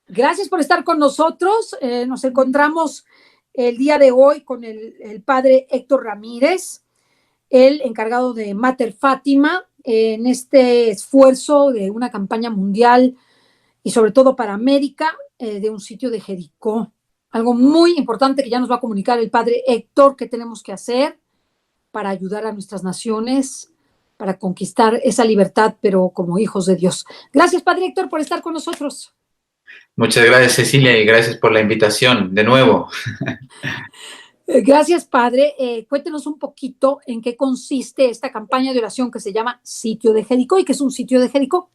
Gracias por estar con nosotros. Nos encontramos el día de hoy con el padre Héctor Ramírez, el encargado de Mater Fátima, en este esfuerzo de una campaña mundial y sobre todo para América, de un sitio de Jericó. Algo muy importante que ya nos va a comunicar el padre Héctor, que tenemos que hacer para ayudar a nuestras naciones, para conquistar esa libertad, pero como hijos de Dios. Gracias, padre Héctor, por estar con nosotros. Muchas gracias, Cecilia, y gracias por la invitación de nuevo. Gracias, padre. Cuéntenos un poquito en qué consiste esta campaña de oración que se llama Sitio de Jericó y qué es un sitio de Jericó.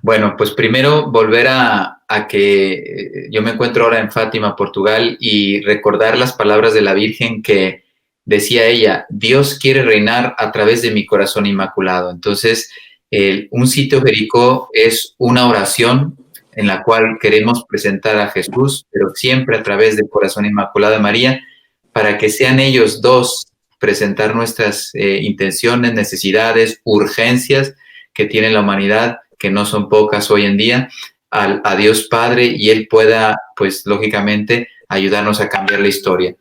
Bueno, pues primero volver a que yo me encuentro ahora en Fátima, Portugal, y recordar las palabras de la Virgen que decía ella: Dios quiere reinar a través de mi corazón inmaculado. Entonces, un sitio Jericó es una oración en la cual queremos presentar a Jesús, pero siempre a través del corazón inmaculado de María, para que sean ellos dos presentar nuestras intenciones, necesidades, urgencias que tiene la humanidad, que no son pocas hoy en día, a Dios Padre, y Él pueda, pues lógicamente, ayudarnos a cambiar la historia.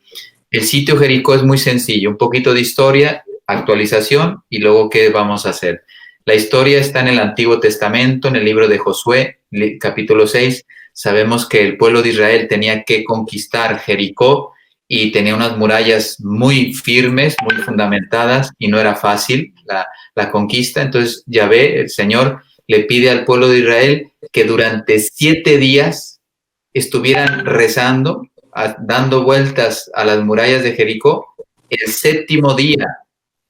El sitio Jericó es muy sencillo, un poquito de historia, actualización y luego qué vamos a hacer. La historia está en el Antiguo Testamento, en el libro de Josué, capítulo 6. Sabemos que el pueblo de Israel tenía que conquistar Jericó y tenía unas murallas muy firmes, muy fundamentadas, y no era fácil la conquista. Entonces Yahvé, el Señor, le pide al pueblo de Israel que durante 7 días estuvieran rezando, dando vueltas a las murallas de Jericó. El 7º día,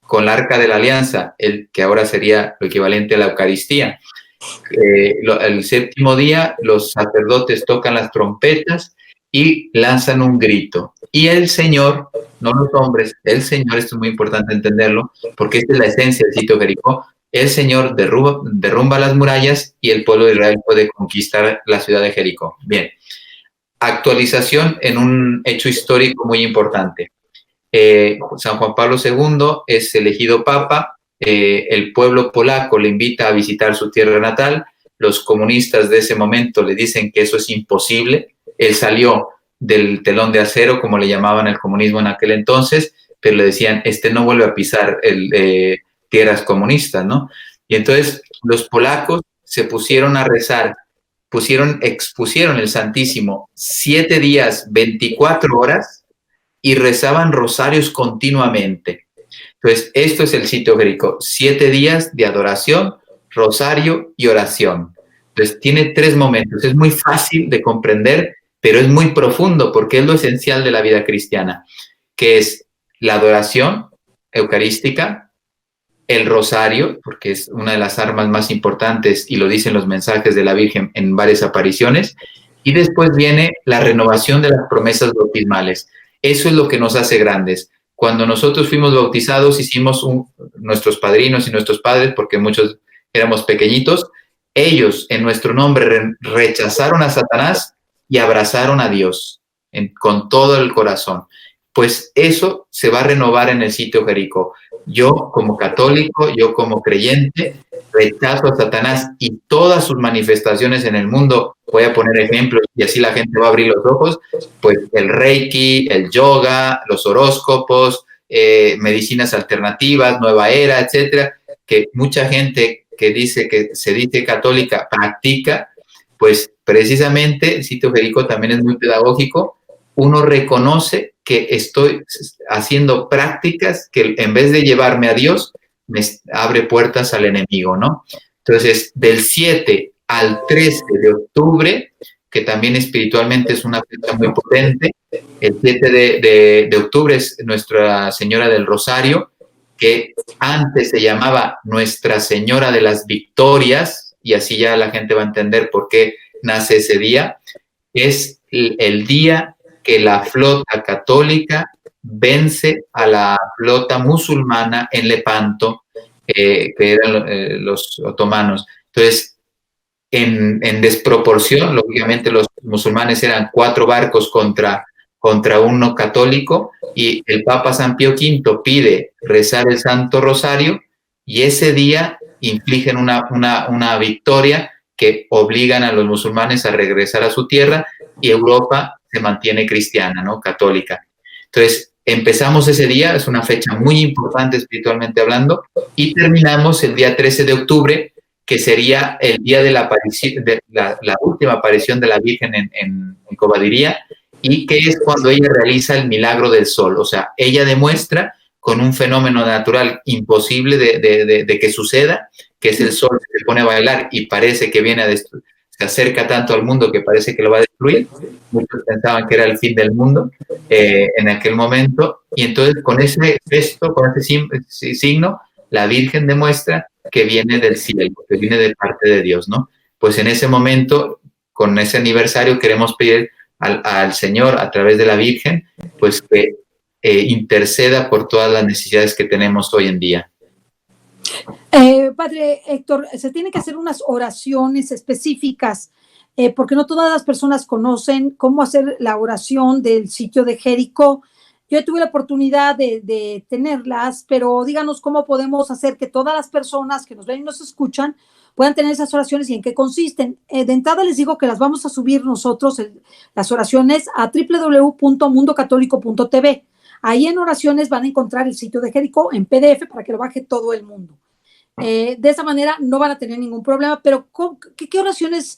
con la Arca de la Alianza, el que ahora sería lo equivalente a la Eucaristía. El 7º día, los sacerdotes tocan las trompetas y lanzan un grito. Y el Señor, no los hombres, el Señor, esto es muy importante entenderlo, porque esta es la esencia del sitio Jericó. El Señor derrumba las murallas y el pueblo de Israel puede conquistar la ciudad de Jericó. Bien, actualización en un hecho histórico muy importante. San Juan Pablo II es elegido papa, el pueblo polaco le invita a visitar su tierra natal, los comunistas de ese momento le dicen que eso es imposible, él salió del telón de acero, como le llamaban el comunismo en aquel entonces, pero le decían, no vuelve a pisar tierras comunistas, ¿no? Y entonces los polacos se pusieron a rezar, expusieron el Santísimo 7 días, 24 horas, y rezaban rosarios continuamente. Entonces, esto es el sitio Jericó, 7 días de adoración, rosario y oración. Entonces, tiene 3 momentos, es muy fácil de comprender, pero es muy profundo porque es lo esencial de la vida cristiana, que es la adoración eucarística, el rosario, porque es una de las armas más importantes y lo dicen los mensajes de la Virgen en varias apariciones, y después viene la renovación de las promesas bautismales. Eso es lo que nos hace grandes. Cuando nosotros fuimos bautizados, hicimos nuestros padrinos y nuestros padres, porque muchos éramos pequeñitos, ellos en nuestro nombre rechazaron a Satanás y abrazaron a Dios con todo el corazón. Pues eso se va a renovar en el sitio Jericó. Yo como católico, yo como creyente, rechazo a Satanás y todas sus manifestaciones en el mundo. Voy a poner ejemplos y así la gente va a abrir los ojos. Pues el Reiki, el yoga, los horóscopos, medicinas alternativas, nueva era, etcétera, que mucha gente que se dice católica practica. Pues precisamente el sitio Jericó también es muy pedagógico. Uno reconoce que estoy haciendo prácticas que en vez de llevarme a Dios, me abre puertas al enemigo, ¿no? Entonces, del 7 al 13 de octubre, que también espiritualmente es una fecha muy potente, el 7 de octubre es Nuestra Señora del Rosario, que antes se llamaba Nuestra Señora de las Victorias, y así ya la gente va a entender por qué nace ese día. Es el día que la flota católica vence a la flota musulmana en Lepanto, que eran los otomanos. Entonces, en desproporción, lógicamente los musulmanes eran 4 barcos contra uno católico, y el Papa San Pío V pide rezar el Santo Rosario, y ese día infligen una victoria que obligan a los musulmanes a regresar a su tierra, y Europa se mantiene cristiana, ¿no? Católica. Entonces, empezamos ese día, es una fecha muy importante espiritualmente hablando, y terminamos el día 13 de octubre, que sería el día de la aparición, de la última aparición de la Virgen en Cobadiría, y que es cuando ella realiza el milagro del sol. O sea, ella demuestra con un fenómeno natural imposible de que suceda, que es el sol que se pone a bailar y parece que viene a destruir, se acerca tanto al mundo que parece que lo va a destruir. Muchos pensaban que era el fin del mundo en aquel momento, y entonces con ese gesto, con ese signo, la Virgen demuestra que viene del cielo, que viene de parte de Dios, ¿no? Pues en ese momento, con ese aniversario, queremos pedir al Señor, a través de la Virgen, pues que interceda por todas las necesidades que tenemos hoy en día. Padre Héctor, se tienen que hacer unas oraciones específicas, porque no todas las personas conocen cómo hacer la oración del sitio de Jericó. Yo tuve la oportunidad de tenerlas, pero díganos cómo podemos hacer que todas las personas que nos ven y nos escuchan puedan tener esas oraciones y en qué consisten. De entrada les digo que las vamos a subir nosotros, las oraciones, a www.mundocatólico.tv. Ahí en oraciones van a encontrar el sitio de Jericó en PDF para que lo baje todo el mundo. De esa manera no van a tener ningún problema, pero ¿qué oraciones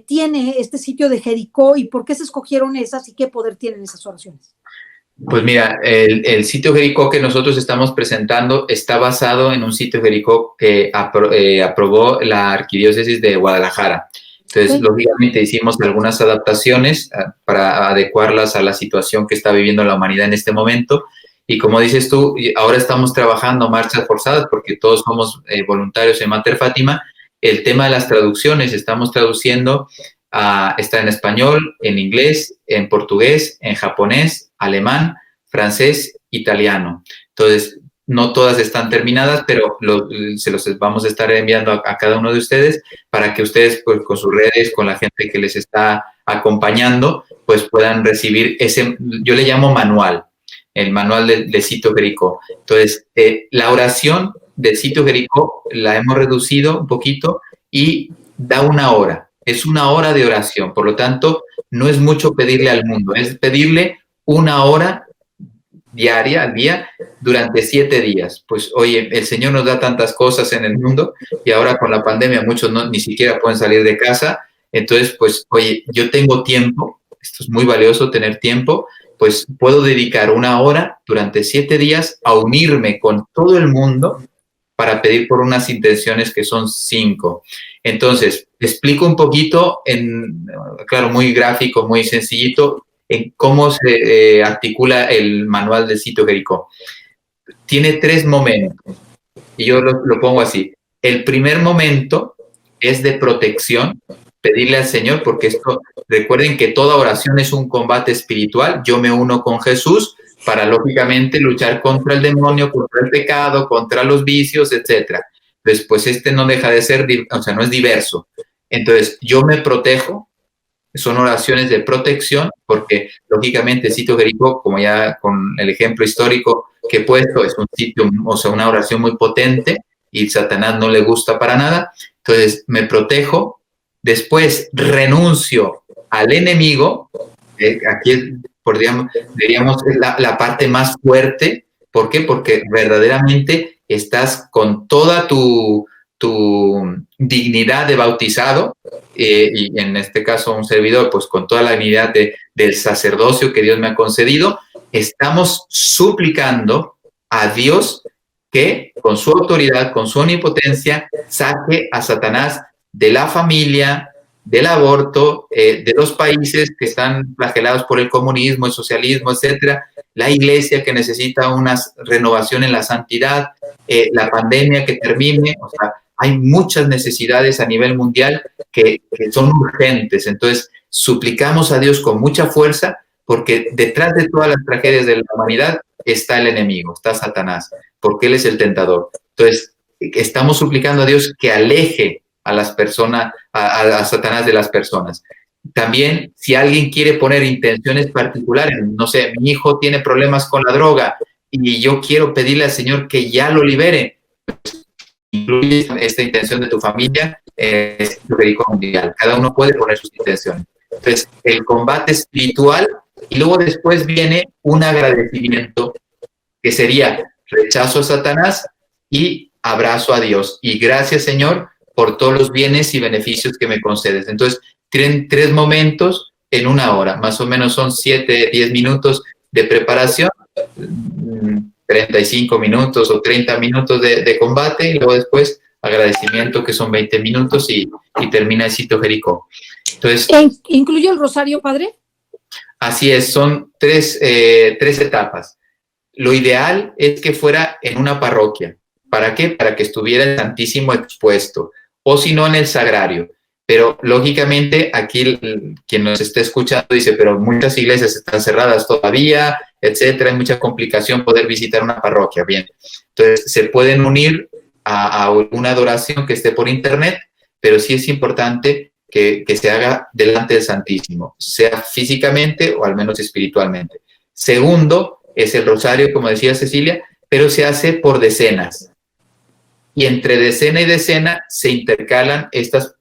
tiene este sitio de Jericó y por qué se escogieron esas y qué poder tienen esas oraciones? Pues mira, el sitio Jericó que nosotros estamos presentando está basado en un sitio Jericó que aprobó la Arquidiócesis de Guadalajara. Entonces, lógicamente hicimos algunas adaptaciones para adecuarlas a la situación que está viviendo la humanidad en este momento. Y como dices tú, ahora estamos trabajando marchas forzadas porque todos somos voluntarios en Mater Fátima. El tema de las traducciones, estamos traduciendo, está en español, en inglés, en portugués, en japonés, alemán, francés, italiano. Entonces, no todas están terminadas, pero se los vamos a estar enviando a cada uno de ustedes para que ustedes, pues, con sus redes, con la gente que les está acompañando, pues puedan recibir ese, yo le llamo manual, el manual de Sitio Jericó. Entonces, la oración del Sitio Jericó la hemos reducido un poquito y da 1 hora. Es 1 hora de oración, por lo tanto, no es mucho pedirle al mundo, es pedirle 1 hora diaria, al día, durante 7 días. Pues, oye, el Señor nos da tantas cosas en el mundo y ahora con la pandemia muchos ni siquiera pueden salir de casa. Entonces, pues, oye, yo tengo tiempo, esto es muy valioso tener tiempo, pues puedo dedicar 1 hora durante 7 días a unirme con todo el mundo para pedir por unas intenciones que son 5. Entonces, explico un poquito, claro, muy gráfico, muy sencillito, en cómo se articula el manual del Sitio Jericó. Tiene 3 momentos, y yo lo pongo así. El primer momento es de protección, pedirle al Señor, porque esto, recuerden que toda oración es un combate espiritual. Yo me uno con Jesús para, lógicamente, luchar contra el demonio, contra el pecado, contra los vicios, etc. Entonces, pues no deja de ser, o sea, no es diverso. Entonces, yo me protejo, son oraciones de protección, porque, lógicamente, el Sitio Jericó, como ya con el ejemplo histórico que he puesto, es un sitio, o sea, una oración muy potente, y Satanás no le gusta para nada. Entonces, me protejo, después renuncio al enemigo, aquí diríamos, es la parte más fuerte. ¿Por qué? Porque verdaderamente estás con toda tu dignidad de bautizado, y en este caso un servidor, pues con toda la dignidad del sacerdocio que Dios me ha concedido, estamos suplicando a Dios que con su autoridad, con su omnipotencia, saque a Satanás de la familia, del aborto, de los países que están flagelados por el comunismo, el socialismo, etcétera, la iglesia que necesita una renovación en la santidad, la pandemia que termine. O sea, hay muchas necesidades a nivel mundial que son urgentes. Entonces, suplicamos a Dios con mucha fuerza, porque detrás de todas las tragedias de la humanidad está el enemigo, está Satanás, porque él es el tentador. Entonces, estamos suplicando a Dios que aleje a las personas, a Satanás de las personas. También, si alguien quiere poner intenciones particulares, no sé, mi hijo tiene problemas con la droga y yo quiero pedirle al Señor que ya lo libere, incluye esta intención de tu familia, es Cito Mundial. Cada uno puede poner sus intenciones. Entonces, el combate espiritual, y luego después viene un agradecimiento que sería rechazo a Satanás y abrazo a Dios. Y gracias, Señor, por todos los bienes y beneficios que me concedes. Entonces, tienen 3 momentos en 1 hora. Más o menos son 7, 10 minutos de preparación, 35 minutos o 30 minutos de combate, y luego después agradecimiento, que son 20 minutos, y termina el Cito Jericó. Entonces, ¿incluye el rosario, padre? Así es, son 3 etapas. Lo ideal es que fuera en una parroquia. ¿Para qué? Para que estuviera el Santísimo expuesto, o si no, en el Sagrario. Pero lógicamente aquí quien nos esté escuchando dice, pero muchas iglesias están cerradas todavía, etcétera, hay mucha complicación poder visitar una parroquia. Bien, entonces se pueden unir a una adoración que esté por internet, pero sí es importante que se haga delante del Santísimo, sea físicamente o al menos espiritualmente. Segundo, es el rosario, como decía Cecilia, pero se hace por decenas. Y entre decena y decena se intercalan estas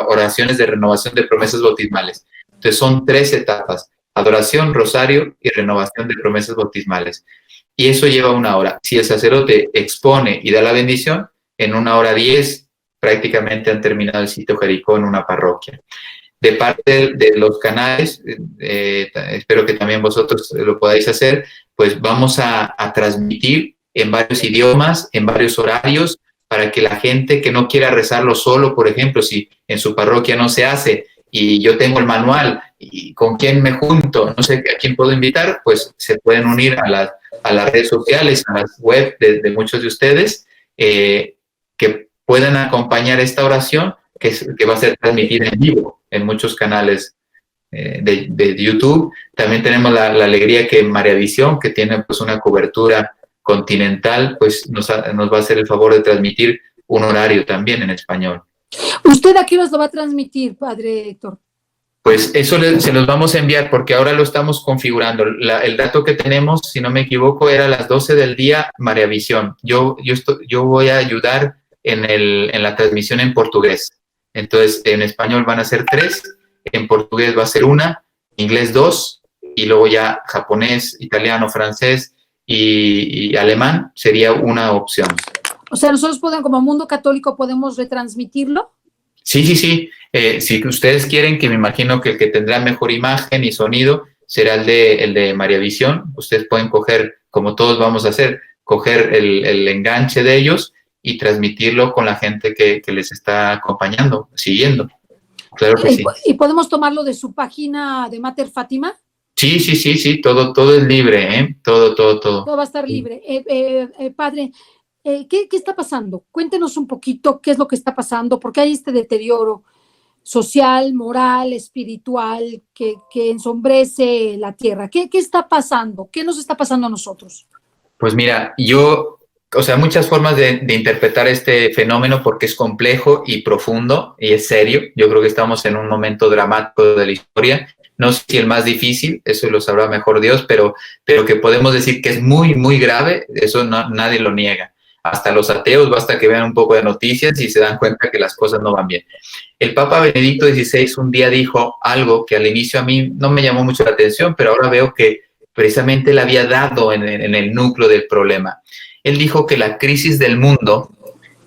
oraciones de renovación de promesas bautismales. Entonces son 3 etapas: adoración, rosario y renovación de promesas bautismales. Y eso lleva 1 hora. Si el sacerdote expone y da la bendición, en 1:10 prácticamente han terminado el Cito Jericó en una parroquia. De parte de los canales, espero que también vosotros lo podáis hacer, pues vamos a transmitir en varios idiomas, en varios horarios, para que la gente que no quiera rezarlo solo, por ejemplo, si en su parroquia no se hace y yo tengo el manual y con quién me junto, no sé a quién puedo invitar, pues se pueden unir a las redes sociales, a las web de muchos de ustedes, que puedan acompañar esta oración que va a ser transmitida en vivo en muchos canales de YouTube. También tenemos la alegría que María Visión, que tiene pues una cobertura continental, pues nos va a hacer el favor de transmitir un horario también en español. ¿Usted a qué horas lo va a transmitir, padre Héctor? Pues eso se los vamos a enviar, porque ahora lo estamos configurando. El dato que tenemos, si no me equivoco, era a las 12 del día, María Visión. Yo voy a ayudar en la transmisión en portugués. Entonces, en español van a ser 3, en portugués va a ser 1, en inglés 2, y luego ya japonés, italiano, francés y alemán sería una opción. O sea, nosotros como Mundo Católico podemos retransmitirlo. Sí. Si ustedes quieren, que me imagino que el que tendrá mejor imagen y sonido será el de María Visión. Ustedes pueden coger, como todos vamos a hacer, coger el enganche de ellos y transmitirlo con la gente que les está acompañando, siguiendo. Claro que sí. ¿Y podemos tomarlo de su página de Mater Fátima? Sí, todo es libre, ¿eh? Todo. Todo va a estar libre. Padre, ¿qué está pasando? Cuéntenos un poquito qué es lo que está pasando, porque hay este deterioro social, moral, espiritual, que ensombrece la tierra. ¿Qué está pasando? ¿Qué nos está pasando a nosotros? Pues mira, muchas formas de interpretar este fenómeno, porque es complejo y profundo y es serio. Yo creo que estamos en un momento dramático de la historia. No sé si el más difícil, eso lo sabrá mejor Dios, pero que podemos decir que es muy, muy grave, eso nadie lo niega. Hasta los ateos basta que vean un poco de noticias y se dan cuenta que las cosas no van bien. El Papa Benedicto XVI un día dijo algo que al inicio a mí no me llamó mucho la atención, pero ahora veo que precisamente él había dado en el núcleo del problema. Él dijo que la crisis del mundo,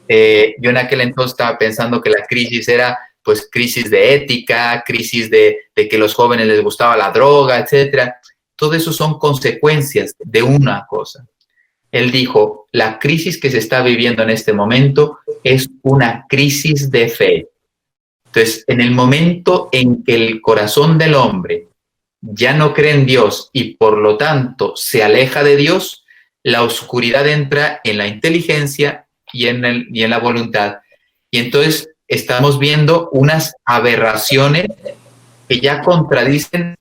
yo en aquel entonces estaba pensando que la crisis era pues crisis de ética, crisis de que los jóvenes les gustaba la droga, etcétera. Todo eso son consecuencias de una cosa. Él dijo, la crisis que se está viviendo en este momento es una crisis de fe. Entonces, en el momento en que el corazón del hombre ya no cree en Dios y por lo tanto se aleja de Dios, la oscuridad entra en la inteligencia y en la voluntad. Y entonces estamos viendo unas aberraciones que ya contradicen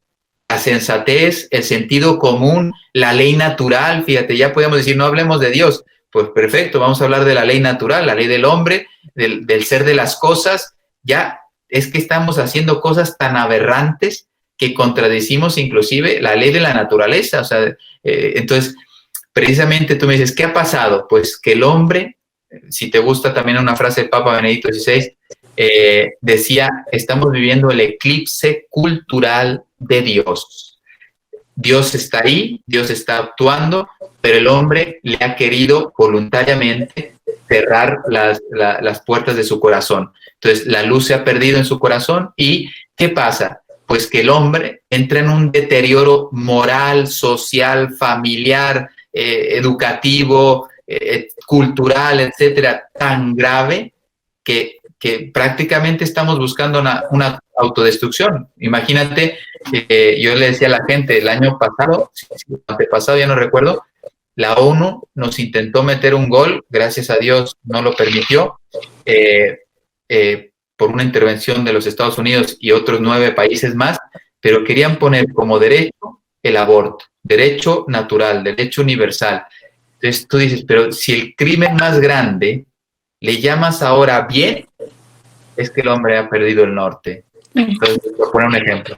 la sensatez, el sentido común, la ley natural. Fíjate, ya podemos decir, no hablemos de Dios. Pues perfecto, vamos a hablar de la ley natural, la ley del hombre, del ser de las cosas. Ya es que estamos haciendo cosas tan aberrantes que contradecimos inclusive la ley de la naturaleza. O sea, entonces, precisamente tú me dices, ¿qué ha pasado? Pues que el hombre si te gusta también una frase del Papa Benedicto XVI, decía, estamos viviendo el eclipse cultural de Dios. Dios está ahí, Dios está actuando, pero el hombre le ha querido voluntariamente cerrar las puertas de su corazón. Entonces, la luz se ha perdido en su corazón y ¿qué pasa? Pues que el hombre entra en un deterioro moral, social, familiar, educativo, cultural, etcétera, tan grave que prácticamente estamos buscando una autodestrucción. Imagínate, yo le decía a la gente, el año pasado, antepasado, ya no recuerdo, la ONU nos intentó meter un gol, gracias a Dios no lo permitió, por una intervención de los Estados Unidos y otros 9 países más, pero querían poner como derecho el aborto, derecho natural, derecho universal. Entonces tú dices, pero si el crimen más grande le llamas ahora bien, es que el hombre ha perdido el norte. Entonces, por poner un ejemplo.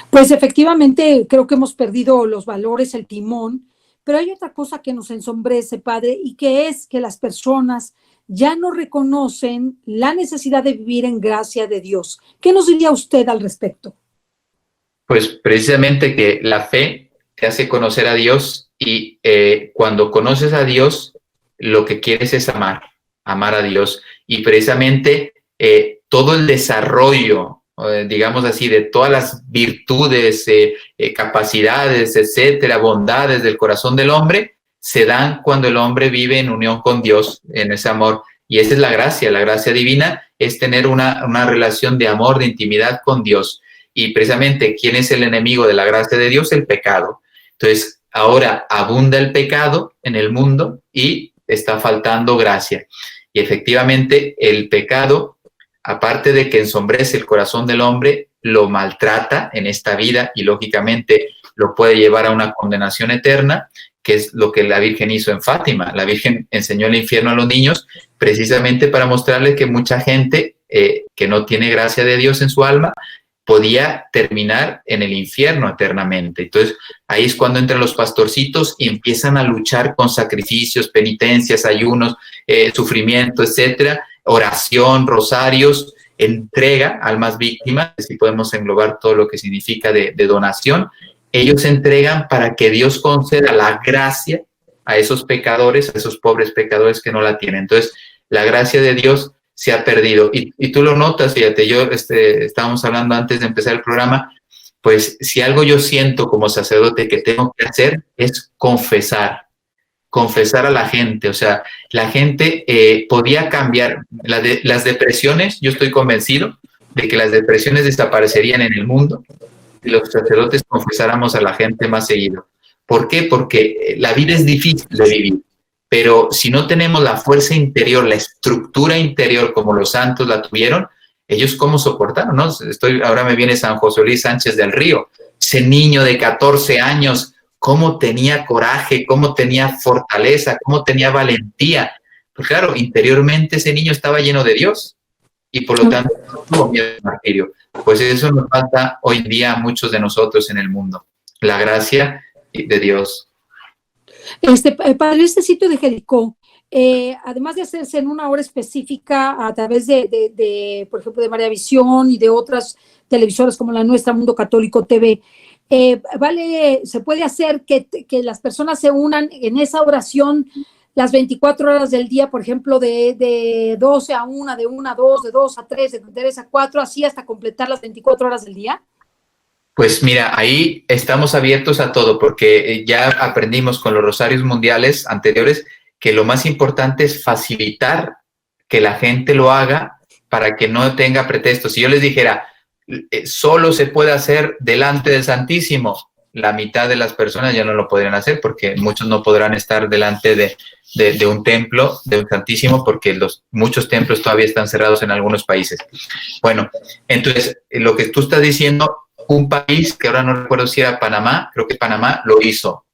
Pues efectivamente creo que hemos perdido los valores, el timón, pero hay otra cosa que nos ensombrece, padre, y que es que las personas ya no reconocen la necesidad de vivir en gracia de Dios. ¿Qué nos diría usted al respecto? Pues precisamente que la fe te hace conocer a Dios y cuando conoces a Dios, lo que quieres es amar a Dios. Y precisamente todo el desarrollo, digamos así, de todas las virtudes, capacidades, etcétera, bondades del corazón del hombre, se dan cuando el hombre vive en unión con Dios, en ese amor. Y esa es la gracia divina, es tener una relación de amor, de intimidad con Dios. Y precisamente, ¿quién es el enemigo de la gracia de Dios? El pecado. Entonces, ahora abunda el pecado en el mundo y está faltando gracia. Y efectivamente, el pecado, aparte de que ensombrece el corazón del hombre, lo maltrata en esta vida y lógicamente lo puede llevar a una condenación eterna, que es lo que la Virgen hizo en Fátima. La Virgen enseñó el infierno a los niños precisamente para mostrarles que mucha gente que no tiene gracia de Dios en su alma podía terminar en el infierno eternamente. Entonces, ahí es cuando entran los pastorcitos y empiezan a luchar con sacrificios, penitencias, ayunos, sufrimiento, etcétera, oración, rosarios, entrega, almas víctimas, si podemos englobar todo lo que significa de donación. Ellos entregan para que Dios conceda la gracia a esos pecadores, a esos pobres pecadores que no la tienen. Entonces, la gracia de Dios se ha perdido. Y tú lo notas, fíjate, estábamos hablando antes de empezar el programa, pues si algo yo siento como sacerdote que tengo que hacer es confesar a la gente. O sea, la gente podía cambiar. Las depresiones, yo estoy convencido de que las depresiones desaparecerían en el mundo si los sacerdotes confesáramos a la gente más seguido. ¿Por qué? Porque la vida es difícil de vivir. Pero si no tenemos la fuerza interior, la estructura interior como los santos la tuvieron, ellos cómo soportaron, ¿no? Ahora me viene San José Luis Sánchez del Río, ese niño de 14 años, cómo tenía coraje, cómo tenía fortaleza, cómo tenía valentía. Pues claro, interiormente ese niño estaba lleno de Dios y por lo tanto no tuvo miedo al martirio. Pues eso nos falta hoy en día a muchos de nosotros en el mundo, la gracia de Dios. Para este sitio de Jericó, además de hacerse en una hora específica a través por ejemplo, de María Visión y de otras televisoras como la nuestra, Mundo Católico TV, se puede hacer que las personas se unan en esa oración las 24 horas del día, por ejemplo, de 12 a 1, de 1 a 2, de 2 a 3, de 3 a 4, así hasta completar las 24 horas del día. Pues mira, ahí estamos abiertos a todo porque ya aprendimos con los rosarios mundiales anteriores que lo más importante es facilitar que la gente lo haga para que no tenga pretextos. Si yo les dijera, solo se puede hacer delante del Santísimo, la mitad de las personas ya no lo podrían hacer porque muchos no podrán estar delante de un templo, de un Santísimo, porque muchos templos todavía están cerrados en algunos países. Bueno, entonces, lo que tú estás diciendo, un país que ahora no recuerdo si era Panamá, creo que Panamá lo hizo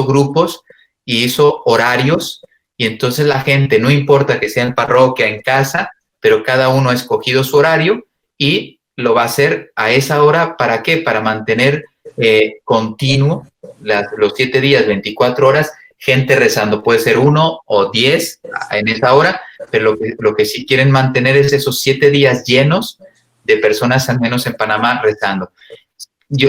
grupos y hizo horarios, y entonces la gente, no importa que sea en parroquia, en casa, pero cada uno ha escogido su horario y lo va a hacer a esa hora. ¿Para qué? Para mantener continuo, los 7 días, 24 horas, gente rezando. Puede ser 1 o 10 en esa hora, pero lo que sí quieren mantener es esos 7 días llenos de personas, al menos en Panamá, rezando. Yo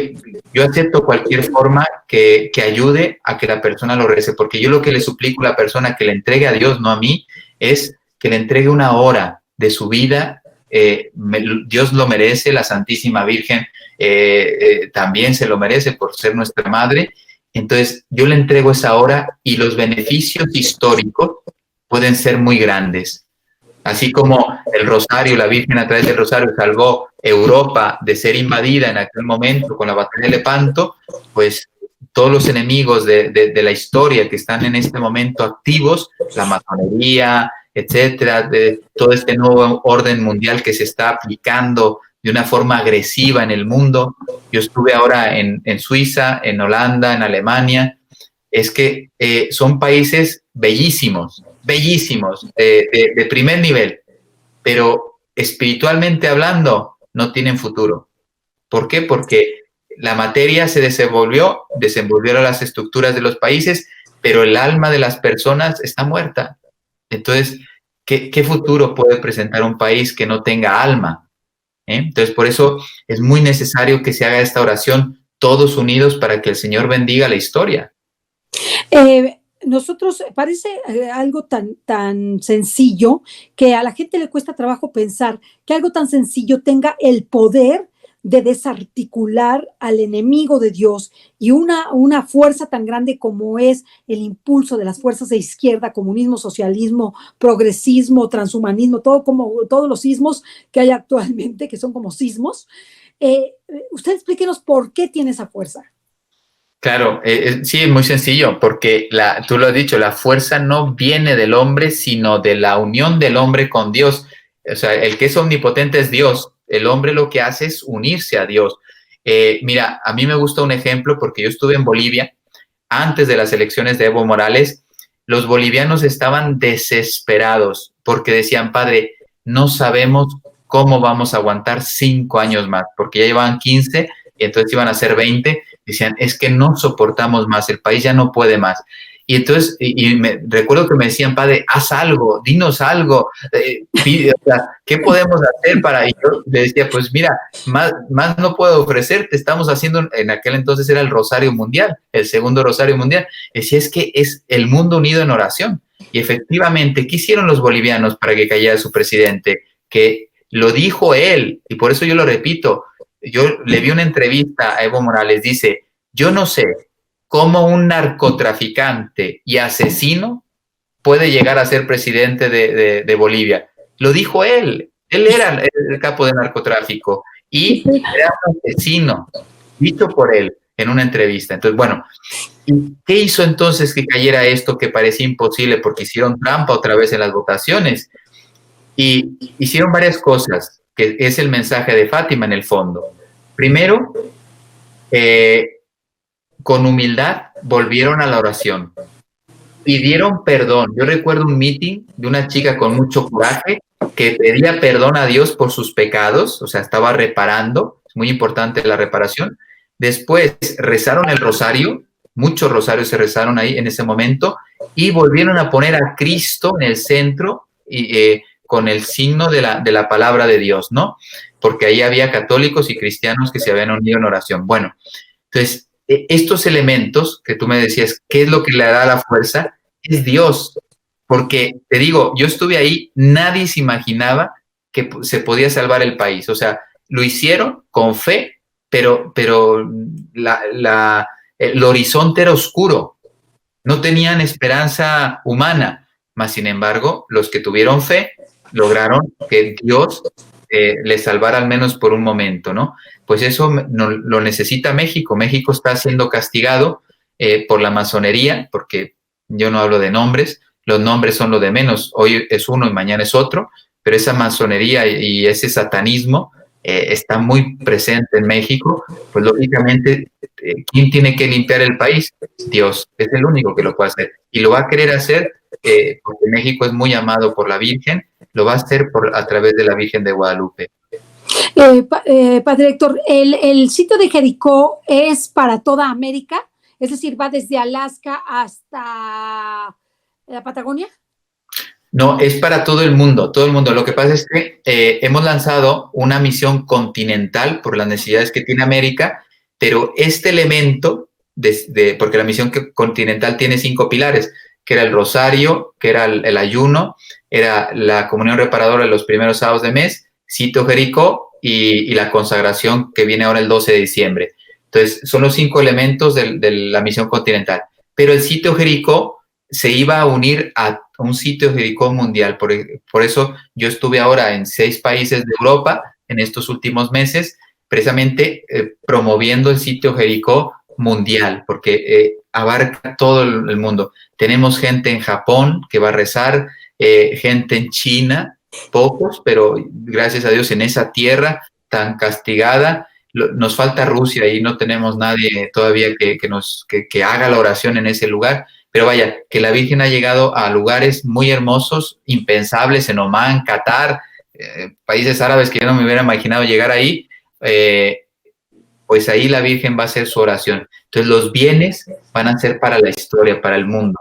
acepto cualquier forma que ayude a que la persona lo rece, porque yo lo que le suplico a la persona que le entregue a Dios, no a mí, es que le entregue una hora de su vida. Dios lo merece, la Santísima Virgen también se lo merece por ser nuestra madre. Entonces yo le entrego esa hora y los beneficios históricos pueden ser muy grandes. Así como el Rosario, la Virgen a través del Rosario salvó Europa de ser invadida en aquel momento con la batalla de Lepanto, pues todos los enemigos de la historia que están en este momento activos, la masonería, etcétera, de todo este nuevo orden mundial que se está aplicando de una forma agresiva en el mundo. Yo estuve ahora en Suiza, en Holanda, en Alemania. Es que son países bellísimos, bellísimos, de primer nivel, pero espiritualmente hablando no tienen futuro. ¿Por qué? Porque la materia se desenvolvieron las estructuras de los países, pero el alma de las personas está muerta. Entonces, ¿qué futuro puede presentar un país que no tenga alma? Entonces, por eso es muy necesario que se haga esta oración todos unidos para que el Señor bendiga la historia. Nosotros parece algo tan sencillo que a la gente le cuesta trabajo pensar que algo tan sencillo tenga el poder de desarticular al enemigo de Dios y una fuerza tan grande como es el impulso de las fuerzas de izquierda, comunismo, socialismo, progresismo, transhumanismo, todos los sismos que hay actualmente, que son como sismos. Usted explíquenos por qué tiene esa fuerza. Claro, sí, es muy sencillo, porque tú lo has dicho, la fuerza no viene del hombre, sino de la unión del hombre con Dios. O sea, el que es omnipotente es Dios. El hombre lo que hace es unirse a Dios. Mira, a mí me gusta un ejemplo porque yo estuve en Bolivia antes de las elecciones de Evo Morales. Los bolivianos estaban desesperados porque decían, padre, no sabemos cómo vamos a aguantar 5 años más, porque ya llevaban 15 y entonces iban a ser 20. Decían, es que no soportamos más, el país ya no puede más. Y entonces, recuerdo que me decían, padre, haz algo, dinos algo, pide, o sea, ¿qué podemos hacer para? Y yo le decía, pues mira, más no puedo ofrecerte, estamos haciendo, en aquel entonces era el Rosario Mundial, el segundo Rosario Mundial. Decía, es que es el mundo unido en oración. Y efectivamente, ¿qué hicieron los bolivianos para que cayera su presidente? Que lo dijo él, y por eso yo lo repito. Yo le vi una entrevista a Evo Morales, dice, yo no sé cómo un narcotraficante y asesino puede llegar a ser presidente de Bolivia. Lo dijo él era el capo de narcotráfico y era un asesino, dicho por él en una entrevista. Entonces, bueno, ¿qué hizo entonces que cayera esto que parecía imposible? Porque hicieron trampa otra vez en las votaciones y hicieron varias cosas, que es el mensaje de Fátima en el fondo. Primero, con humildad volvieron a la oración, pidieron perdón. Yo recuerdo un meeting de una chica con mucho coraje que pedía perdón a Dios por sus pecados, o sea, estaba reparando, es muy importante la reparación. Después rezaron el rosario, muchos rosarios se rezaron ahí en ese momento, y volvieron a poner a Cristo en el centro, y con el signo de la palabra de Dios, ¿no? Porque ahí había católicos y cristianos que se habían unido en oración. Bueno, entonces, estos elementos que tú me decías, ¿qué es lo que le da la fuerza? Es Dios. Porque, te digo, yo estuve ahí, nadie se imaginaba que se podía salvar el país. O sea, lo hicieron con fe, pero el horizonte era oscuro. No tenían esperanza humana. Mas, sin embargo, los que tuvieron fe lograron que Dios les salvara al menos por un momento, ¿no? Pues eso lo necesita México. México está siendo castigado por la masonería, porque yo no hablo de nombres, los nombres son lo de menos, hoy es uno y mañana es otro, pero esa masonería y ese satanismo está muy presente en México. Pues lógicamente, ¿quién tiene que limpiar el país? Dios, es el único que lo puede hacer, y lo va a querer hacer porque México es muy amado por la Virgen, lo va a hacer a través de la Virgen de Guadalupe. Padre Héctor, el sitio de Jericó es para toda América, es decir, va desde Alaska hasta la Patagonia. No, es para todo el mundo, todo el mundo. Lo que pasa es que hemos lanzado una misión continental por las necesidades que tiene América, pero este elemento, porque la misión continental tiene 5 pilares, que era el rosario, que era el ayuno, era la comunión reparadora de los primeros sábados de mes, sitio Jericó y la consagración que viene ahora el 12 de diciembre. Entonces, son los 5 elementos de la misión continental. Pero el sitio Jericó se iba a unir a un sitio Jericó mundial. Por eso yo estuve ahora en 6 países de Europa en estos últimos meses, precisamente promoviendo el sitio Jericó mundial, porque abarca todo el mundo. Tenemos gente en Japón que va a rezar, gente en China, pocos, pero gracias a Dios en esa tierra tan castigada. Nos falta Rusia y no tenemos nadie todavía que haga la oración en ese lugar. Pero vaya, que la Virgen ha llegado a lugares muy hermosos, impensables, en Omán, Qatar, países árabes que yo no me hubiera imaginado llegar ahí, pues ahí la Virgen va a hacer su oración. Entonces los bienes van a ser para la historia, para el mundo.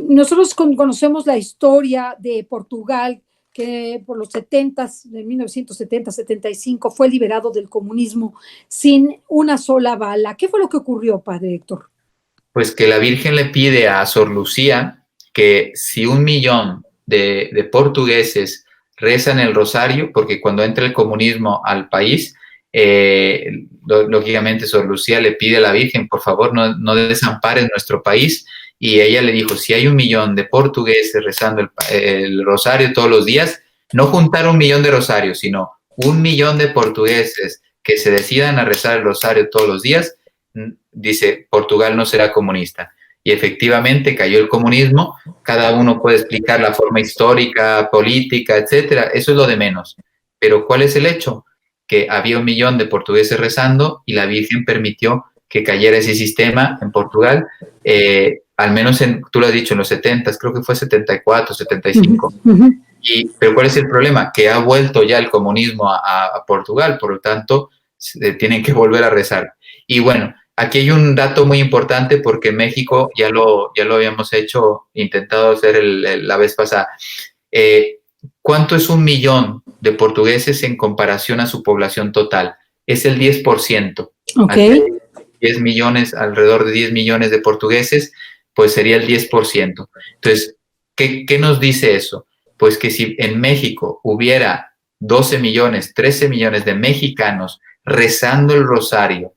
Nosotros conocemos la historia de Portugal, que por los 70, de 1970-75, fue liberado del comunismo sin una sola bala. ¿Qué fue lo que ocurrió, Padre Héctor? Pues que la Virgen le pide a Sor Lucía que si 1 millón de portugueses rezan el rosario, porque cuando entra el comunismo al país, lógicamente Sor Lucía le pide a la Virgen, por favor, no desampares nuestro país, y ella le dijo, si hay 1 millón de portugueses rezando el rosario todos los días, no juntar 1 millón de rosarios, sino 1 millón de portugueses que se decidan a rezar el rosario todos los días, dice, Portugal no será comunista. Y efectivamente cayó el comunismo, cada uno puede explicar la forma histórica, política, etcétera, eso es lo de menos. Pero ¿cuál es el hecho? Que había 1 millón de portugueses rezando y la Virgen permitió que cayera ese sistema en Portugal, al menos tú lo has dicho, en los 70, creo que fue 74, 75. Pero ¿cuál es el problema? Que ha vuelto ya el comunismo a Portugal, por lo tanto, tienen que volver a rezar. Y bueno, aquí hay un dato muy importante porque en México ya lo habíamos intentado hacer la vez pasada. ¿Cuánto es 1 millón de portugueses en comparación a su población total? Es el 10%. Okay. 10 millones, alrededor de 10 millones de portugueses, pues sería el 10%. Entonces, ¿qué nos dice eso? Pues que si en México hubiera 12 millones, 13 millones de mexicanos rezando el rosario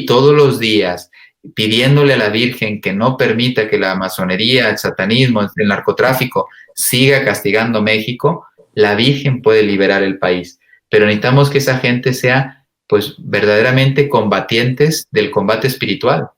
todos los días, pidiéndole a la Virgen que no permita que la masonería, el satanismo, el narcotráfico siga castigando México, la Virgen puede liberar el país. Pero necesitamos que esa gente sea, pues, verdaderamente combatientes del combate espiritual.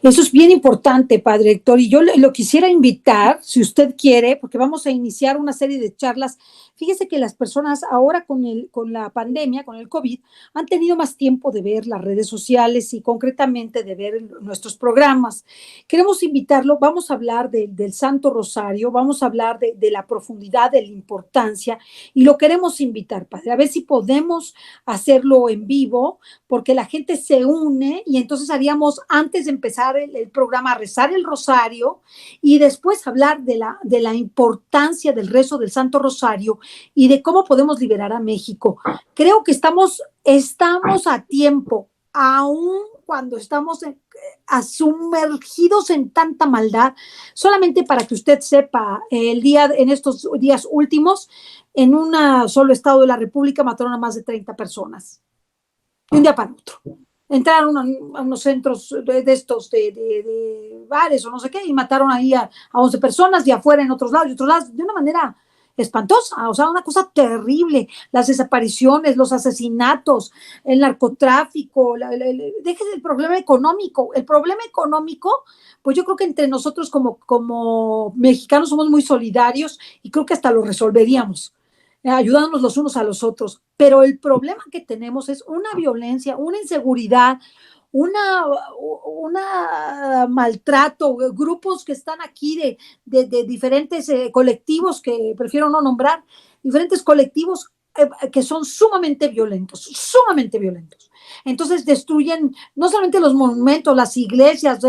Eso es bien importante, Padre Héctor, y yo lo quisiera invitar, si usted quiere, porque vamos a iniciar una serie de charlas. Fíjese que las personas ahora con la pandemia, con el COVID, han tenido más tiempo de ver las redes sociales y concretamente de ver nuestros programas. Queremos invitarlo, vamos a hablar del Santo Rosario, vamos a hablar de la profundidad, de la importancia, y lo queremos invitar, Padre, a ver si podemos hacerlo en vivo, porque la gente se une y entonces haríamos, antes de empezar el programa, a rezar el rosario y después hablar de la importancia del rezo del Santo Rosario y de cómo podemos liberar a México. Creo que estamos a tiempo, aún cuando estamos sumergidos en tanta maldad. Solamente para que usted sepa, en estos días últimos, en un solo estado de la República mataron a más de 30 personas. De un día para otro. Entraron a unos centros de estos de bares o no sé qué y mataron ahí a 11 personas, y afuera en otros lados, de una manera espantosa, o sea, una cosa terrible. Las desapariciones, los asesinatos, el narcotráfico, déjese el problema económico. El problema económico, pues yo creo que entre nosotros como mexicanos somos muy solidarios y creo que hasta lo resolveríamos, ayudándonos los unos a los otros. Pero el problema que tenemos es una violencia, una inseguridad, una maltrato, grupos que están aquí de diferentes colectivos que prefiero no nombrar, diferentes colectivos que son sumamente violentos, sumamente violentos. Entonces destruyen no solamente los monumentos, las iglesias,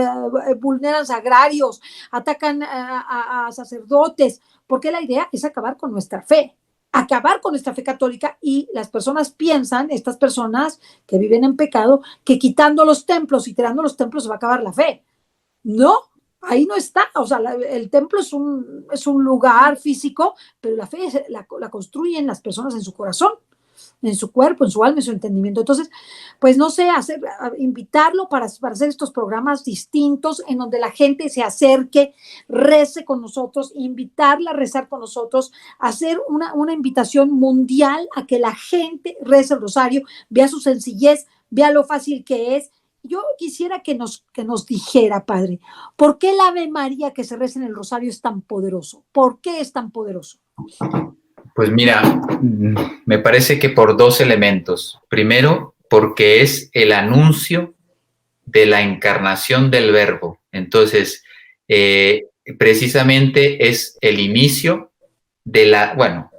vulneran sagrarios, atacan a sacerdotes, porque la idea es acabar con nuestra fe católica, y las personas piensan, estas personas que viven en pecado, que quitando los templos y tirando los templos se va a acabar la fe. No, ahí no está. O sea, el templo es un lugar físico, pero la fe la construyen las personas en su corazón, en su cuerpo, en su alma, en su entendimiento. Entonces, pues no sé, invitarlo para hacer estos programas distintos en donde la gente se acerque, rece con nosotros, invitarla a rezar con nosotros, hacer una invitación mundial a que la gente rece el rosario, vea su sencillez, vea lo fácil que es. Yo quisiera que nos dijera, Padre, ¿por qué el Ave María que se reza en el rosario es tan poderoso? ¿Por qué es tan poderoso? Pues mira, me parece que por dos elementos. Primero, porque es el anuncio de la encarnación del Verbo. Entonces, precisamente es el inicio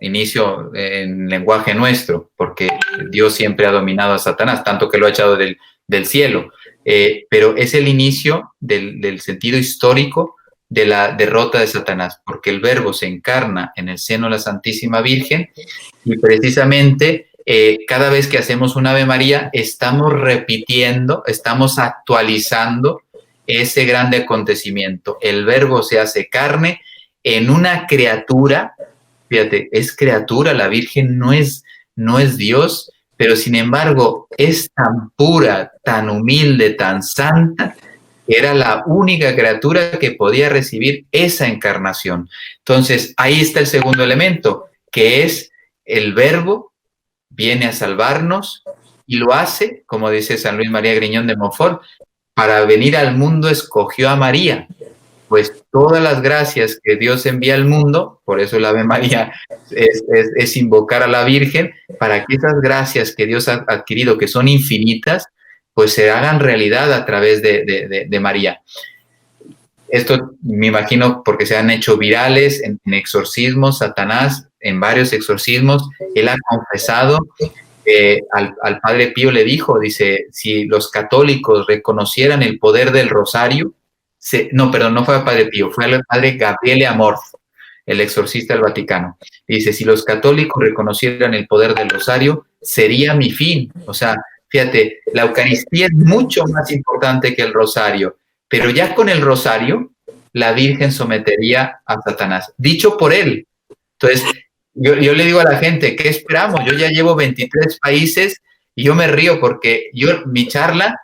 inicio en lenguaje nuestro, porque Dios siempre ha dominado a Satanás, tanto que lo ha echado del cielo, pero es el inicio del sentido histórico de la derrota de Satanás, porque el Verbo se encarna en el seno de la Santísima Virgen, y precisamente cada vez que hacemos un Ave María estamos repitiendo, estamos actualizando ese grande acontecimiento. El Verbo se hace carne en una criatura. Fíjate, es criatura, la Virgen no es Dios, pero sin embargo es tan pura, tan humilde, tan santa, que era la única criatura que podía recibir esa encarnación. Entonces, ahí está el segundo elemento, que es el Verbo viene a salvarnos, y lo hace, como dice San Luis María Griñón de Montfort, para venir al mundo escogió a María. Pues todas las gracias que Dios envía al mundo, por eso el Ave María es invocar a la Virgen, para que esas gracias que Dios ha adquirido, que son infinitas, pues se hagan realidad a través de María. Esto me imagino porque se han hecho virales en exorcismos. Satanás, en varios exorcismos, él ha confesado, al Padre Pío le dijo, dice, si los católicos reconocieran el poder del rosario, no fue al Padre Pío, fue al Padre Gabriele Amorth, el exorcista del Vaticano. Dice, si los católicos reconocieran el poder del rosario, sería mi fin. O sea, fíjate, la Eucaristía es mucho más importante que el rosario, pero ya con el rosario, la Virgen sometería a Satanás, dicho por él. Entonces, yo le digo a la gente, ¿qué esperamos? Yo ya llevo 23 países y yo me río porque mi charla,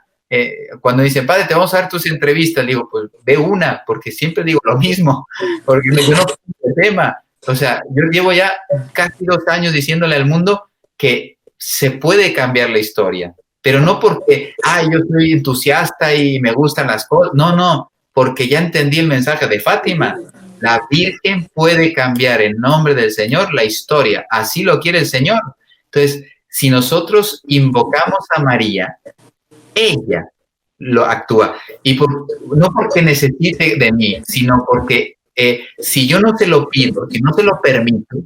cuando dicen, padre, te vamos a dar tus entrevistas, digo, pues ve una, porque siempre digo lo mismo, porque yo no tengo el tema. O sea, yo llevo ya casi 2 años diciéndole al mundo que se puede cambiar la historia, pero no porque, yo soy entusiasta y me gustan las cosas, no, porque ya entendí el mensaje de Fátima. La Virgen puede cambiar en nombre del Señor la historia, así lo quiere el Señor. Entonces, si nosotros invocamos a María, ella lo actúa, y no porque necesite de mí, sino porque si yo no se lo pido, si no se lo permito,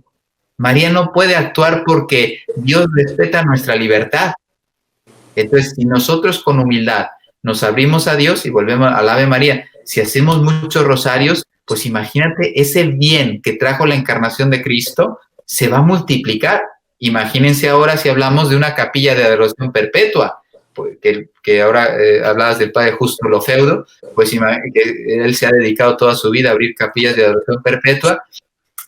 María no puede actuar, porque Dios respeta nuestra libertad. Entonces, si nosotros con humildad nos abrimos a Dios y volvemos al Ave María, si hacemos muchos rosarios, pues imagínate, ese bien que trajo la encarnación de Cristo se va a multiplicar. Imagínense ahora si hablamos de una capilla de adoración perpetua, que ahora hablabas del padre Justo Lofeudo, pues que él se ha dedicado toda su vida a abrir capillas de adoración perpetua.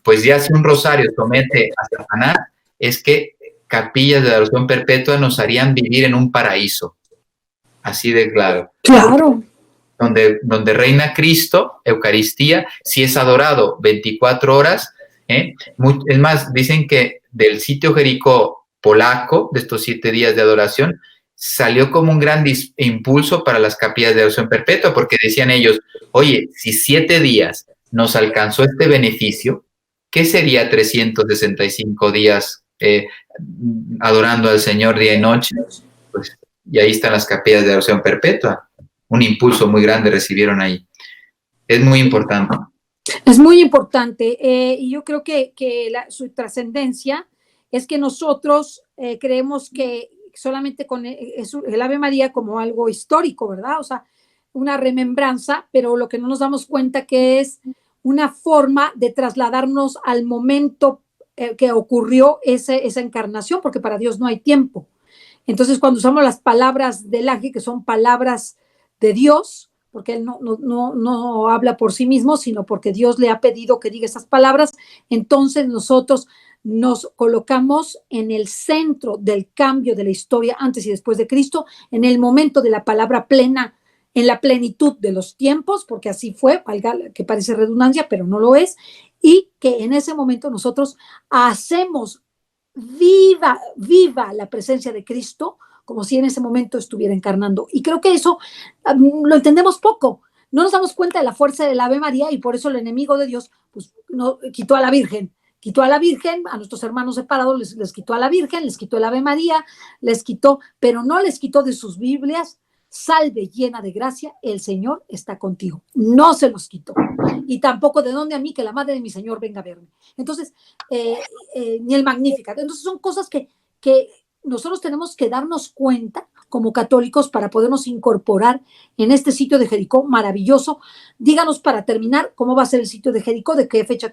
Pues ya si un rosario somete a Satanás, es que capillas de adoración perpetua nos harían vivir en un paraíso, así de claro. Claro. Donde reina Cristo, Eucaristía, si es adorado 24 horas. Es más, dicen que del sitio Jericó polaco, de estos 7 días de adoración, salió como un gran impulso para las capillas de adoración perpetua, porque decían ellos, oye, si 7 días nos alcanzó este beneficio, ¿qué sería 365 días adorando al Señor día y noche? Pues, y ahí están las capillas de adoración perpetua. Un impulso muy grande recibieron ahí. Es muy importante. Es muy importante, y yo creo que su trascendencia es que nosotros creemos que solamente con el Ave María como algo histórico, ¿verdad? O sea, una remembranza, pero lo que no nos damos cuenta que es una forma de trasladarnos al momento que ocurrió esa encarnación, porque para Dios no hay tiempo. Entonces, cuando usamos las palabras del ángel, que son palabras de Dios, porque él no habla por sí mismo, sino porque Dios le ha pedido que diga esas palabras, entonces nosotros nos colocamos en el centro del cambio de la historia antes y después de Cristo, en el momento de la palabra plena, en la plenitud de los tiempos, porque así fue, valga que parece redundancia, pero no lo es, y que en ese momento nosotros hacemos viva la presencia de Cristo, como si en ese momento estuviera encarnando. Y creo que eso lo entendemos poco. No nos damos cuenta de la fuerza del Ave María y por eso el enemigo de Dios pues, no, quitó a la Virgen. Quitó a la Virgen, a nuestros hermanos separados les quitó a la Virgen, les quitó el Ave María, les quitó, pero no les quitó de sus Biblias. Salve llena de gracia, el Señor está contigo. No se los quitó. Y tampoco de dónde a mí que la madre de mi Señor venga a verme. Entonces, ni el Magnificat. Entonces son cosas que nosotros tenemos que darnos cuenta como católicos para podernos incorporar en este sitio de Jericó maravilloso. Díganos para terminar cómo va a ser el sitio de Jericó, de qué fecha,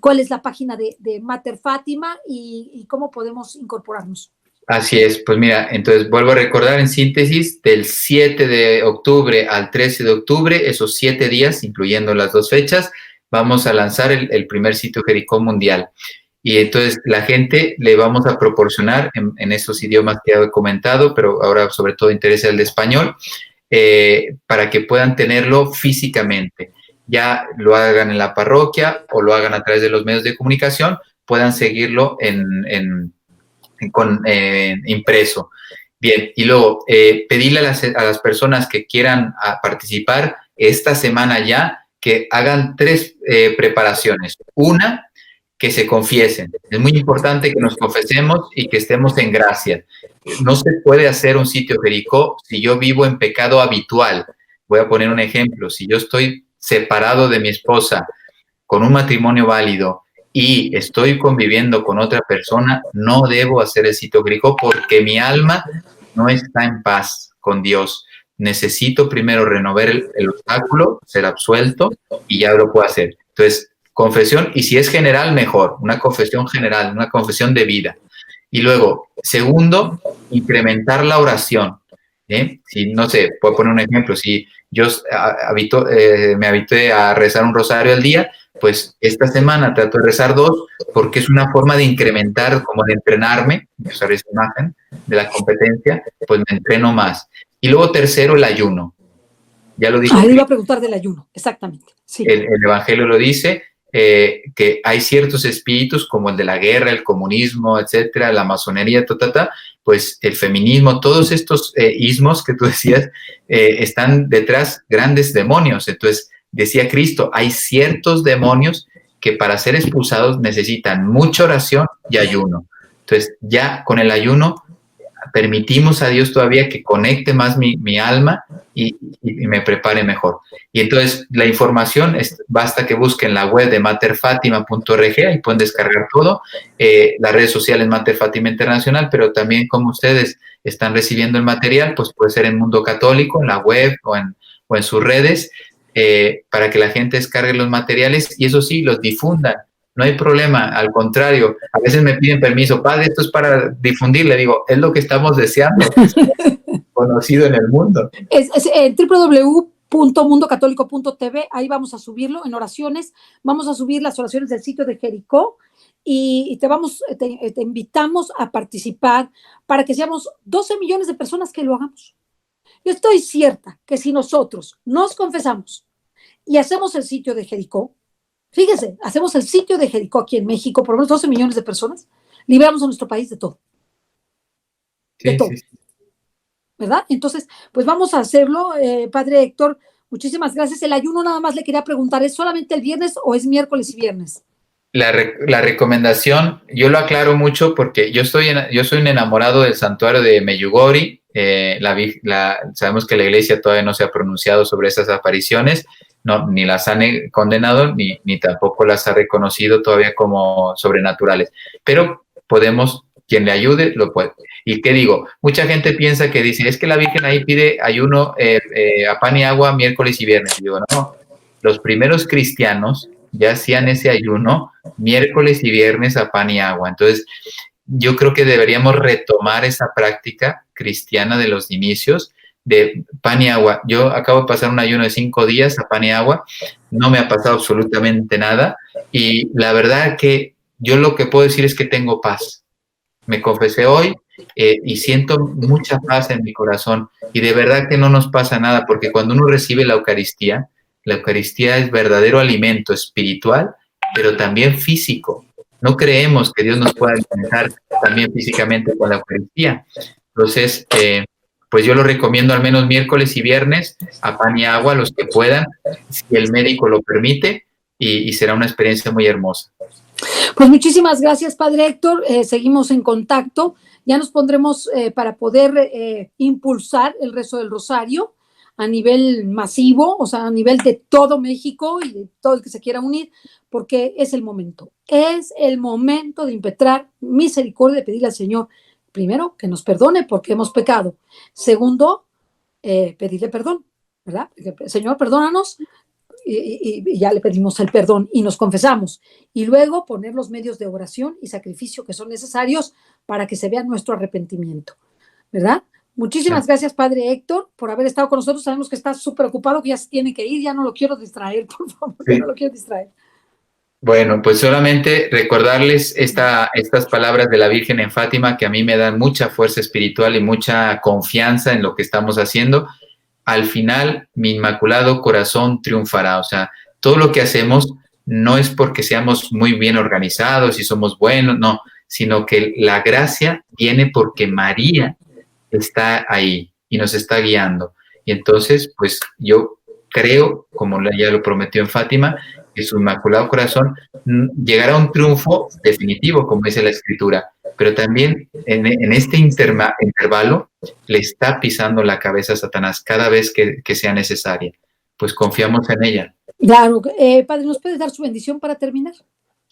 cuál es la página de Mater Fátima y cómo podemos incorporarnos. Así es, pues mira, entonces vuelvo a recordar en síntesis, del 7 de octubre al 13 de octubre, esos 7 días, incluyendo las 2 fechas, vamos a lanzar el primer sitio Jericó mundial. Y entonces la gente le vamos a proporcionar en esos idiomas que he comentado, pero ahora sobre todo interesa el de español, para que puedan tenerlo físicamente. Ya lo hagan en la parroquia o lo hagan a través de los medios de comunicación, puedan seguirlo impreso. Bien, y luego pedirle a las personas que quieran participar esta semana ya que hagan 3 preparaciones. Una, que se confiesen. Es muy importante que nos confesemos y que estemos en gracia. No se puede hacer un sitio Jericó si yo vivo en pecado habitual. Voy a poner un ejemplo. Si yo estoy separado de mi esposa con un matrimonio válido y estoy conviviendo con otra persona, no debo hacer el sitio Jericó porque mi alma no está en paz con Dios. Necesito primero renovar el obstáculo, ser absuelto y ya lo puedo hacer. Entonces, confesión, y si es general, mejor, una confesión general, una confesión de vida. Y luego, segundo, incrementar la oración. Si, no sé, puedo poner un ejemplo, si yo me habitué a rezar un rosario al día, pues esta semana trato de rezar 2, porque es una forma de incrementar, como de entrenarme, usar esa imagen de la competencia, pues me entreno más. Y luego tercero, el ayuno. Ya lo dije. Iba a preguntar del ayuno, exactamente. Sí. El Evangelio lo dice, que hay ciertos espíritus como el de la guerra, el comunismo, etcétera, la masonería, pues el feminismo, todos estos ismos que tú decías, están detrás grandes demonios. Entonces, decía Cristo, hay ciertos demonios que para ser expulsados necesitan mucha oración y ayuno. Entonces, ya con el ayuno permitimos a Dios todavía que conecte más mi alma y me prepare mejor. Y entonces la información, basta que busquen la web de materfatima.org, ahí pueden descargar todo, las redes sociales Mater Fátima Internacional, pero también como ustedes están recibiendo el material, pues puede ser en Mundo Católico, en la web o en sus redes, para que la gente descargue los materiales y eso sí, los difundan. No hay problema, al contrario, a veces me piden permiso, padre, esto es para difundir, le digo, es lo que estamos deseando, conocido en el mundo. Es www.mundocatólico.tv, ahí vamos a subirlo en oraciones, vamos a subir las oraciones del sitio de Jericó y te invitamos a participar para que seamos 12 millones de personas que lo hagamos. Yo estoy cierta que si nosotros nos confesamos y hacemos el sitio de Jericó, fíjese, hacemos el sitio de Jericó aquí en México, por lo menos 12 millones de personas, liberamos a nuestro país de todo. De todo. Sí. ¿Verdad? Entonces, pues vamos a hacerlo, Padre Héctor, muchísimas gracias. El ayuno nada más le quería preguntar, ¿es solamente el viernes o es miércoles y viernes? La recomendación, yo lo aclaro mucho porque yo soy un enamorado del santuario de Meyugori. Sabemos que la iglesia todavía no se ha pronunciado sobre esas apariciones, no, ni las han condenado, ni tampoco las ha reconocido todavía como sobrenaturales. Pero podemos, quien le ayude, lo puede. ¿Y qué digo? Mucha gente piensa que dice, es que la Virgen ahí pide ayuno a pan y agua miércoles y viernes. Y digo, no, los primeros cristianos ya hacían ese ayuno miércoles y viernes a pan y agua. Entonces, yo creo que deberíamos retomar esa práctica cristiana de los inicios de pan y agua. Yo acabo de pasar un ayuno de 5 días a pan y agua, no me ha pasado absolutamente nada y la verdad que yo lo que puedo decir es que tengo paz. Me confesé hoy y siento mucha paz en mi corazón y de verdad que no nos pasa nada porque cuando uno recibe la Eucaristía es verdadero alimento espiritual, pero también físico. No creemos que Dios nos pueda alimentar también físicamente con la Eucaristía. Entonces, pues yo lo recomiendo al menos miércoles y viernes a pan y agua, los que puedan, si el médico lo permite, y será una experiencia muy hermosa. Pues muchísimas gracias, Padre Héctor. Seguimos en contacto. Ya nos pondremos para poder impulsar el rezo del Rosario a nivel masivo, o sea, a nivel de todo México y de todo el que se quiera unir, porque es el momento. Es el momento de impetrar misericordia, de pedirle al Señor, primero, que nos perdone porque hemos pecado. Segundo, pedirle perdón, ¿verdad? Señor, perdónanos. Y ya le pedimos el perdón y nos confesamos. Y luego poner los medios de oración y sacrificio que son necesarios para que se vea nuestro arrepentimiento, ¿verdad? Muchísimas gracias, Padre Héctor, por haber estado con nosotros. Sabemos que está súper ocupado, que ya se tiene que ir, ya no lo quiero distraer, por favor, sí. No lo quiero distraer. Bueno, pues solamente recordarles estas palabras de la Virgen en Fátima que a mí me dan mucha fuerza espiritual y mucha confianza en lo que estamos haciendo. Al final, mi inmaculado corazón triunfará. O sea, todo lo que hacemos no es porque seamos muy bien organizados y somos buenos, no, sino que la gracia viene porque María está ahí y nos está guiando. Y entonces, pues yo creo, como ya lo prometió en Fátima, que su inmaculado corazón llegará a un triunfo definitivo, como dice la Escritura, pero también en este intervalo le está pisando la cabeza a Satanás cada vez que sea necesaria. Pues confiamos en ella. Claro. Padre, ¿nos puede dar su bendición para terminar?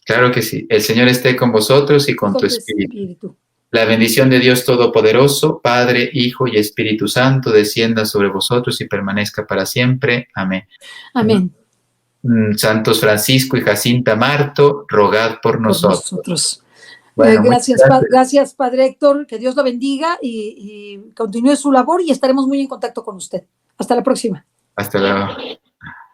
Claro que sí. El Señor esté con vosotros y con tu espíritu. La bendición de Dios Todopoderoso, Padre, Hijo y Espíritu Santo, descienda sobre vosotros y permanezca para siempre. Amén. Amén. Santos Francisco y Jacinta Marto, rogad por nosotros. Bueno, gracias, Padre Héctor, que Dios lo bendiga y continúe su labor y estaremos muy en contacto con usted. Hasta la próxima. Hasta luego.